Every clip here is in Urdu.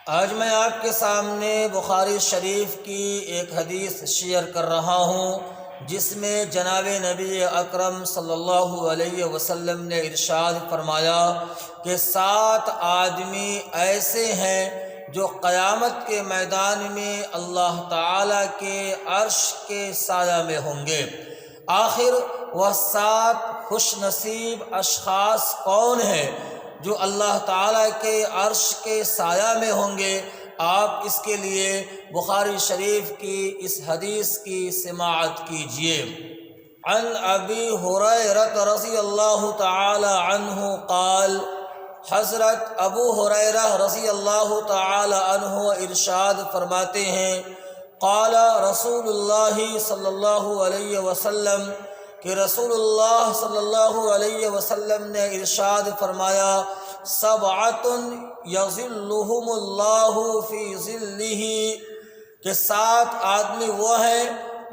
آج میں آپ کے سامنے بخاری شریف کی ایک حدیث شیئر کر رہا ہوں، جس میں جناب نبی اکرم صلی اللہ علیہ وسلم نے ارشاد فرمایا کہ 7 آدمی ایسے ہیں جو قیامت کے میدان میں اللہ تعالیٰ کے عرش کے سایہ میں ہوں گے۔ آخر وہ 7 خوش نصیب اشخاص کون ہیں جو اللہ تعالیٰ کے عرش کے سایہ میں ہوں گے؟ آپ اس کے لیے بخاری شریف کی اس حدیث کی سماعت کیجیے۔ عن ابی ہریرہ رضی اللہ تعالی عنہ قال، حضرت ابو ہریرہ رضی اللہ تعالی عنہ ارشاد فرماتے ہیں، قال رسول اللہ صلی اللہ علیہ وسلم، کہ رسول اللہ صلی اللہ علیہ وسلم نے ارشاد فرمایا، 7 یظلہم اللہ فی ظلہ، کہ 7 آدمی وہ ہیں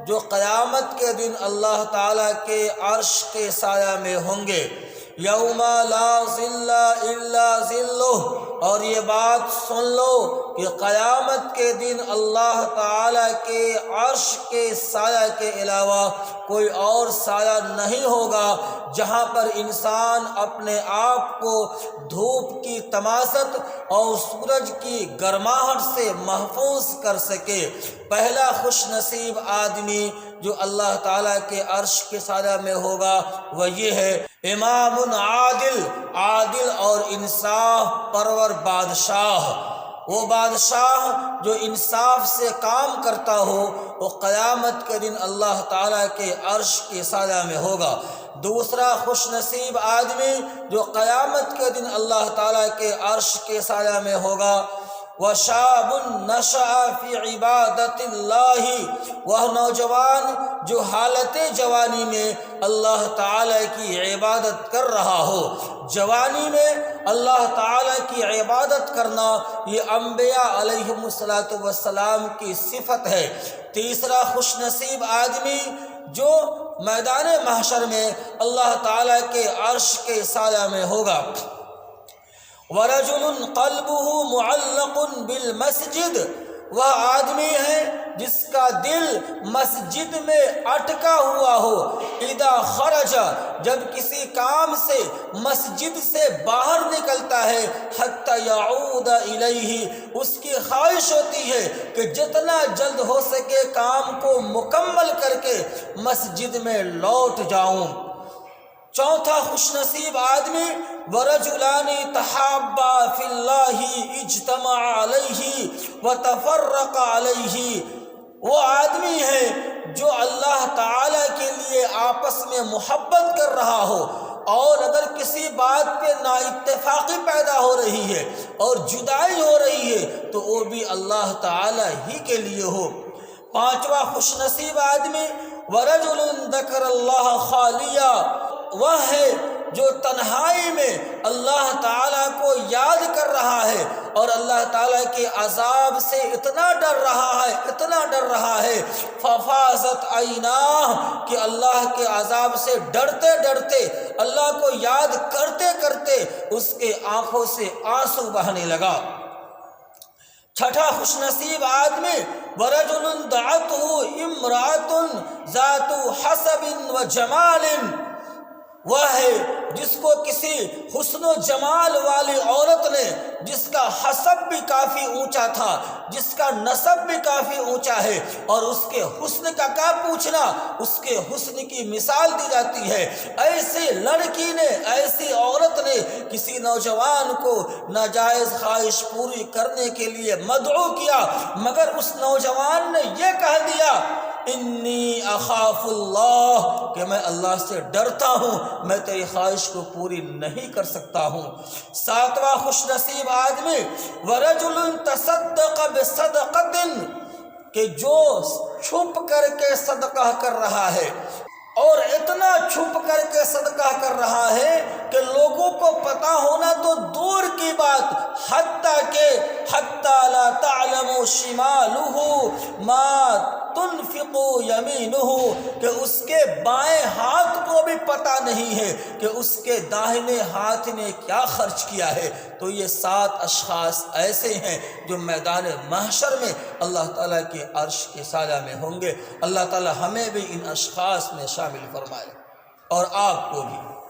جو قیامت کے دن اللہ تعالیٰ کے عرش کے سایہ میں ہوں گے۔ یوم لا ظل الا ظلہ، اور یہ بات سن لو کہ قیامت کے دن اللہ تعالیٰ کے عرش کے سایہ کے علاوہ کوئی اور سایہ نہیں ہوگا جہاں پر انسان اپنے آپ کو دھوپ کی تماست اور سورج کی گرماہٹ سے محفوظ کر سکے۔ پہلا خوش نصیب آدمی جو اللہ تعالیٰ کے عرش کے سایہ میں ہوگا وہ یہ ہے امام عادل اور انصاف پرور بادشاہ۔ وہ بادشاہ جو انصاف سے کام کرتا ہو وہ قیامت کے دن اللہ تعالیٰ کے عرش کے سایہ میں ہوگا۔ دوسرا خوش نصیب آدمی جو قیامت کے دن اللہ تعالیٰ کے عرش کے سایہ میں ہوگا، وَشَابٌ نَشَأَ فِي عِبَادَةِ اللَّهِ، وہ نوجوان جو حالت جوانی میں اللہ تعالیٰ کی عبادت کر رہا ہو۔ جوانی میں اللہ تعالیٰ کی عبادت کرنا یہ انبیاء علیہم السلام کی صفت ہے۔ تیسرا خوش نصیب آدمی جو میدان محشر میں اللہ تعالیٰ کے عرش کے سایہ میں ہوگا، وَرَجُلٌ قَلْبُهُ مُعَلَّقٌ بِالْمَسْجِدِ، وہ آدمی ہے جس کا دل مسجد میں اٹکا ہوا ہو۔ اذا خرج، جب کسی کام سے مسجد سے باہر نکلتا ہے، حتی یعود الیہ، اس کی خواہش ہوتی ہے کہ جتنا جلد ہو سکے کام کو مکمل کر کے مسجد میں لوٹ جاؤں۔ چوتھا خوش نصیب آدمی، وَرَجُلَانِ تَحَابَّا فِي اللَّهِ اجْتَمَعَ عَلَيْهِ وَتَفَرَّقَ عَلَيْهِ، وہ آدمی ہے جو اللہ تعالیٰ کے لیے آپس میں محبت کر رہا ہو، اور اگر کسی بات پہ نا اتفاقی پیدا ہو رہی ہے اور جدائی ہو رہی ہے تو وہ بھی اللہ تعالیٰ ہی کے لیے ہو۔ پانچواں خوش نصیب آدمی، وَرَجُلٌ ذَكَرَ اللَّهَ خَالِيًا، وہ ہے جو تنہائی میں اللہ تعالیٰ کو یاد کر رہا ہے اور اللہ تعالیٰ کے عذاب سے اتنا ڈر رہا ہے ففاضت عیناہ، کہ اللہ کے عذاب سے ڈرتے ڈرتے، اللہ کو یاد کرتے کرتے اس کے آنکھوں سے آنسو بہنے لگا۔ چھٹا خوش نصیب آدمی، وَرَجُلٌ دَعَتْهُ امْرَأَةٌ ذَاتُ حَسَبٍ وَجَمَالٍ، وہ ہے جس کو کسی حسن و جمال والی عورت نے، جس کا حسب بھی کافی اونچا تھا، جس کا نسب بھی کافی اونچا ہے، اور اس کے حسن کا کیا پوچھنا، اس کے حسن کی مثال دی جاتی ہے۔ ایسی لڑکی نے، ایسی عورت نے کسی نوجوان کو ناجائز خواہش پوری کرنے کے لیے مدعو کیا، مگر اس نوجوان نے یہ کہہ دیا، انی اخاف اللہ، کہ میں اللہ سے ڈرتا ہوں، میں تیری خواہش کو پوری نہیں کر سکتا ہوں۔ ساتواں خوش نصیب آدمی، وَرَجُلٌ تَصَدَّقَ بِصَدَقَةٍ، کہ جو چھپ کر کے صدقہ کر رہا ہے، اور اتنا چھپ کر کے صدقہ کر رہا ہے کہ لوگوں کو پتہ ہونا تو دور کی بات، حتیٰ لا تعلم شمالہ ما تنفق یمینہ، کہ اس کے بائیں ہاتھ کو بھی پتہ نہیں ہے کہ اس کے داہنے ہاتھ نے کیا خرچ کیا ہے۔ تو یہ 7 اشخاص ایسے ہیں جو میدان محشر میں اللہ تعالیٰ کے عرش کے سایہ میں ہوں گے۔ اللہ تعالیٰ ہمیں بھی ان اشخاص میں شامل فرمائے اور آپ کو بھی۔